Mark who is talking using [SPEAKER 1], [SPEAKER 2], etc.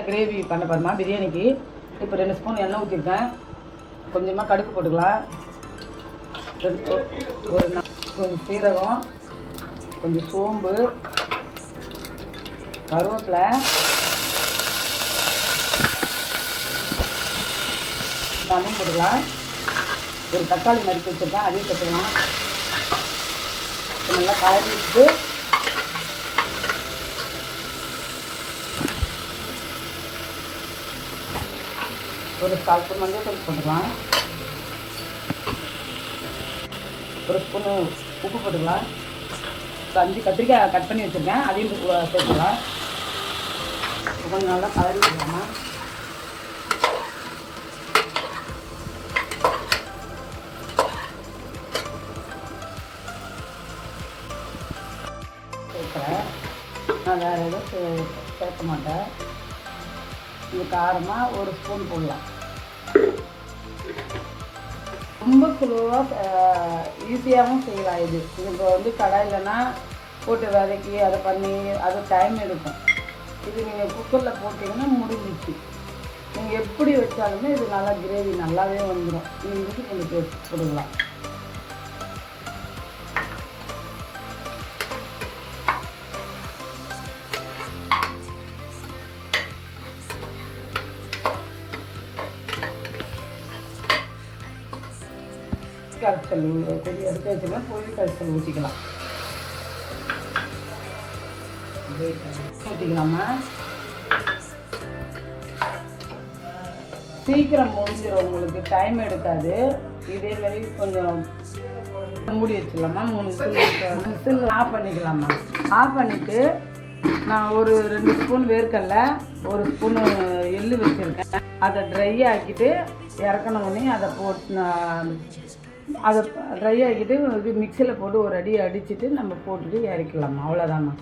[SPEAKER 1] Gravy பண்ண பாருமா பிரியாணிக்கு. இப்போ 2 ஸ்பூன் எண்ணெய் ஊற்றிருக்கேன். கொஞ்சமாக கடுகு போட்டுக்கலாம். கொஞ்சம் சீரகம், கொஞ்சம் சோம்பு, கருவேப்பிலை, தண்ணி போட்டுக்கலாம். ஒரு தக்காளி நறுக்கி வச்சுருக்கேன், அதையும் போட்டுக்கலாம். நல்லா கலரி வச்சுட்டு ஒரு 1/4 ஸ்பூன் மஞ்சள் தூள் போட்டுக்கலாம். ஒரு ஸ்பூனு உப்பு போட்டுக்கலாம். 5 கத்திரிக்காய் கட் பண்ணி வச்சுருக்கேன், அதையும் சேர்த்துக்கலாம். கொஞ்சம் நல்லா கலரி விட்டுக்கலாமா. சேர்க்குறேன். நான் வேறு எதுவும் சேர்க்க மாட்டேன். இது காரமாக ஒரு ஸ்பூன் போடலாம். ரொம்ப சுலவாக ஈஸியாகவும் செய்யலாம். இது இப்போ கடாயிலனா போட்டு வதக்கி அதை பண்ணி அது டைம் எடுக்கும். இது நீங்கள் குக்கரில் போட்டிங்கன்னா முடிஞ்சிச்சு. நீங்கள் எப்படி வச்சாலுமே இது நல்லா கிரேவி நல்லாவே வந்துடும். நீங்கள் கொஞ்சம் டேஸ்ட் கொடுக்கலாம். கரைசல் கொஞ்சம் எடுத்து வச்சுக்கலாம். புளி கரைசல் ஊற்றிக்கலாம். ஊற்றிக்கலாமா. சீக்கிரம் முடிஞ்சிடும், உங்களுக்கு டைம் எடுக்காது. இதேமாரி கொஞ்சம் மூடி வச்சிடலாமா. 3 விசில் ஆஃப் பண்ணிக்கலாமா. ஆஃப் பண்ணிவிட்டு நான் ஒரு 2 ஸ்பூன் வேர்க்கடலை, 1 ஸ்பூனு எள்ளு வச்சுருக்கேன். அதை ட்ரை ஆக்கிட்டு இறக்கணுன்னே அதை போட்டு அதை ட்ரை ஆக்கிட்டு மிக்சியில் போட்டு ஒரு அடி அடிச்சுட்டு நம்ம போட்டுட்டு இறக்கலாமா. அவ்வளோதாம்மா.